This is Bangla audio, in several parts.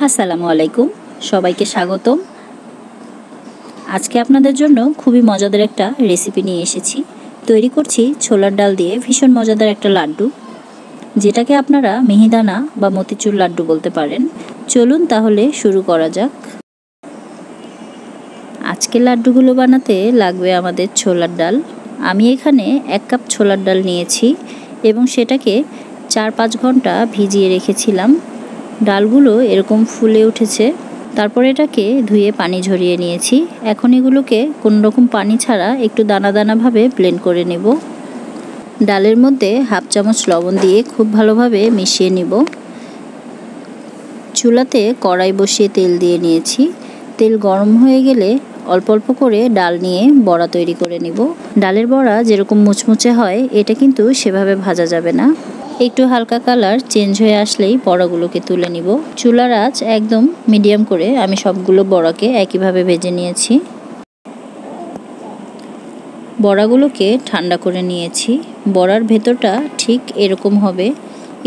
আসসালামু আলাইকুম, সবাইকে স্বাগতম। আজকে আপনাদের জন্য খুবই মজাদার একটা রেসিপি নিয়ে এসেছি। তৈরি করছি ছোলার ডাল দিয়ে ভীষণ মজাদার একটা লাড্ডু, যেটাকে আপনারা মিহিদানা বা মতিচুর লাড্ডু বলতে পারেন। চলুন তাহলে শুরু করা যাক। আজকে লাড্ডুগুলো বানাতে লাগবে আমাদের ছোলার ডাল। আমি এখানে 1 কাপ ছোলার ডাল নিয়েছি এবং সেটাকে 4-5 ঘন্টা ভিজিয়ে রেখেছিলাম। ডালগুলো এরকম ফুলে উঠেছে। তারপর এটাকে ধুয়ে পানি ঝরিয়ে নিয়েছি। এখন এগুলোকে কোনো রকম পানি ছাড়া একটু দানা দানাভাবে ব্লেন্ড করে নেব। ডালের মধ্যে 1/2 চামচ লবণ দিয়ে খুব ভালোভাবে মিশিয়ে নিব। চুলাতে কড়াই বসিয়ে তেল দিয়ে নিয়েছি। তেল গরম হয়ে গেলে অল্প অল্প করে ডাল নিয়ে বড়া তৈরি করে নিব। ডালের বড়া যেরকম মুচমুচে হয়, এটা কিন্তু সেভাবে ভাজা যাবে না। একটু হালকা কালার চেঞ্জ হয়ে আসলেই বড়াগুলোকে তুলে নিব। চুলার আঁচ একদম মিডিয়াম করে আমি সবগুলো বড়াকে একইভাবে ভেজে নিয়েছি। বড়াগুলোকে ঠান্ডা করে নিয়েছি। বড়ার ভেতরটা ঠিক এরকম হবে,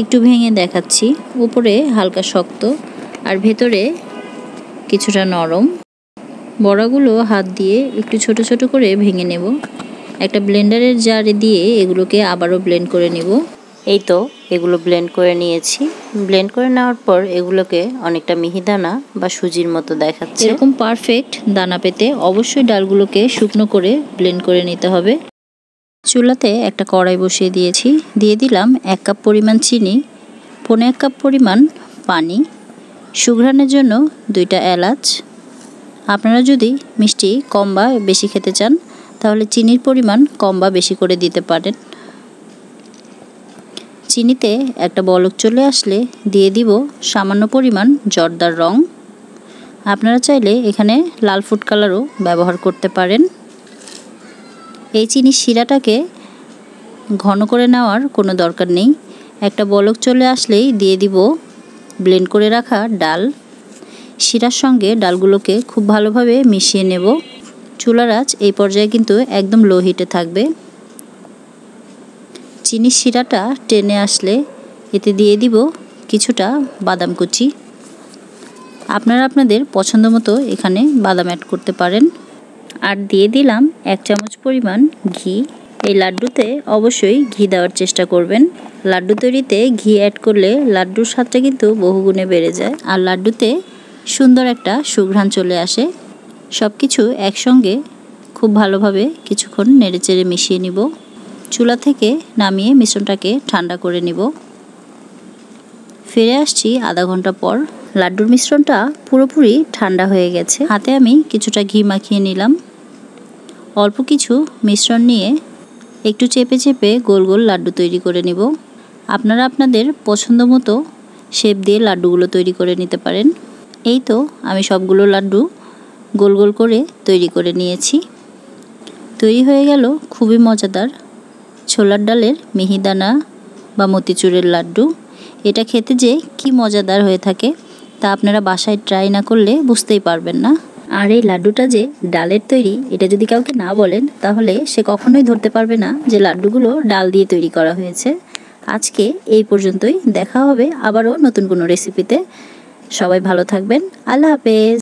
একটু ভেঙে দেখাচ্ছি। উপরে হালকা শক্ত আর ভেতরে কিছুটা নরম। বড়াগুলো হাত দিয়ে একটু ছোট ছোট করে ভেঙে নেব। একটা ব্লেন্ডারের জারে দিয়ে এগুলোকে আবারও ব্লেন্ড করে নেব। এই তো এগুলো ব্লেন্ড করে নিয়েছি। ব্লেন্ড করে নেওয়ার পর এগুলোকে অনেকটা মিহিদানা বা সুজির মতো দেখাচ্ছে। এরকম পারফেক্ট দানা পেতে অবশ্যই ডালগুলোকে শুকনো করে ব্লেন্ড করে নিতে হবে। চুলাতে একটা কড়াই বসিয়ে দিয়েছি। দিয়ে দিলাম 1 কাপ পরিমাণ চিনি, 1.5 কাপ পরিমাণ পানি, সুঘ্রাণের জন্য 2টা এলাচ। আপনারা যদি মিষ্টি কম বা বেশি খেতে চান তাহলে চিনির পরিমাণ কম বা বেশি করে দিতে পারেন। চিনিতে একটা বলক চলে আসলে দিয়ে দিব সামান্য পরিমাণ জর্দার রং। আপনারা চাইলে এখানে লাল ফুড কালারও ব্যবহার করতে পারেন। এই চিনির শিরাটাকে ঘন করে নেওয়ার কোনো দরকার নেই। একটা বলক চলে আসলেই দিয়ে দিব ব্লেন্ড করে রাখা ডাল। শিরার সঙ্গে ডালগুলোকে খুব ভালোভাবে মিশিয়ে নেব। চুলার আঁচ এই পর্যায়ে কিন্তু একদম লো হিটে থাকবে। চিনির শিরাটা টেনে আসলে এতে দিয়ে দিব কিছুটা বাদাম কুচি। আপনারা আপনাদের পছন্দ মতো এখানে বাদাম অ্যাড করতে পারেন। আর দিয়ে দিলাম 1 চামচ পরিমাণ ঘি। এই লাড্ডুতে অবশ্যই ঘি দেওয়ার চেষ্টা করবেন। লাড্ডু তৈরিতে ঘি অ্যাড করলে লাড্ডুর স্বাদটা কিন্তু বহুগুণে বেড়ে যায় আর লাড্ডুতে সুন্দর একটা সুঘ্রাণ চলে আসে। সব কিছু একসঙ্গে খুব ভালোভাবে কিছুক্ষণ নেড়েচেড়ে মিশিয়ে নিব। চুলা থেকে নামিয়ে মিশ্রণটাকে ঠান্ডা করে নিব। ফিরে আসছি আধা ঘন্টা পর। লাড্ডুর মিশ্রণটা পুরোপুরি ঠান্ডা হয়ে গেছে। হাতে আমি কিছুটা ঘি মাখিয়ে নিলাম। অল্প কিছু মিশ্রণ নিয়ে একটু চেপে চেপে গোল গোল লাড্ডু তৈরি করে নিব। আপনারা আপনাদের পছন্দ মতো শেপ দিয়ে লাড্ডুগুলো তৈরি করে নিতে পারেন। এই তো আমি সবগুলো লাড্ডু গোল গোল করে তৈরি করে নিয়েছি। তৈরি হয়ে গেল খুবই মজাদার ছোলার ডালের মিহিদানা বা মতিচুরের লাড্ডু। এটা খেতে যে কি মজাদার হয়ে থাকে তা আপনারা বাসায় ট্রাই না করলে বুঝতেই পারবেন না। আর এই লাড্ডুটা যে ডালের তৈরি, এটা যদি কাউকে না বলেন তাহলে সে কখনোই ধরতে পারবে না যে লাড্ডুগুলো ডাল দিয়ে তৈরি করা হয়েছে। আজকে এই পর্যন্তই। দেখা হবে আবারও নতুন কোনো রেসিপিতে। সবাই ভালো থাকবেন। আল্লাহ হাফেজ।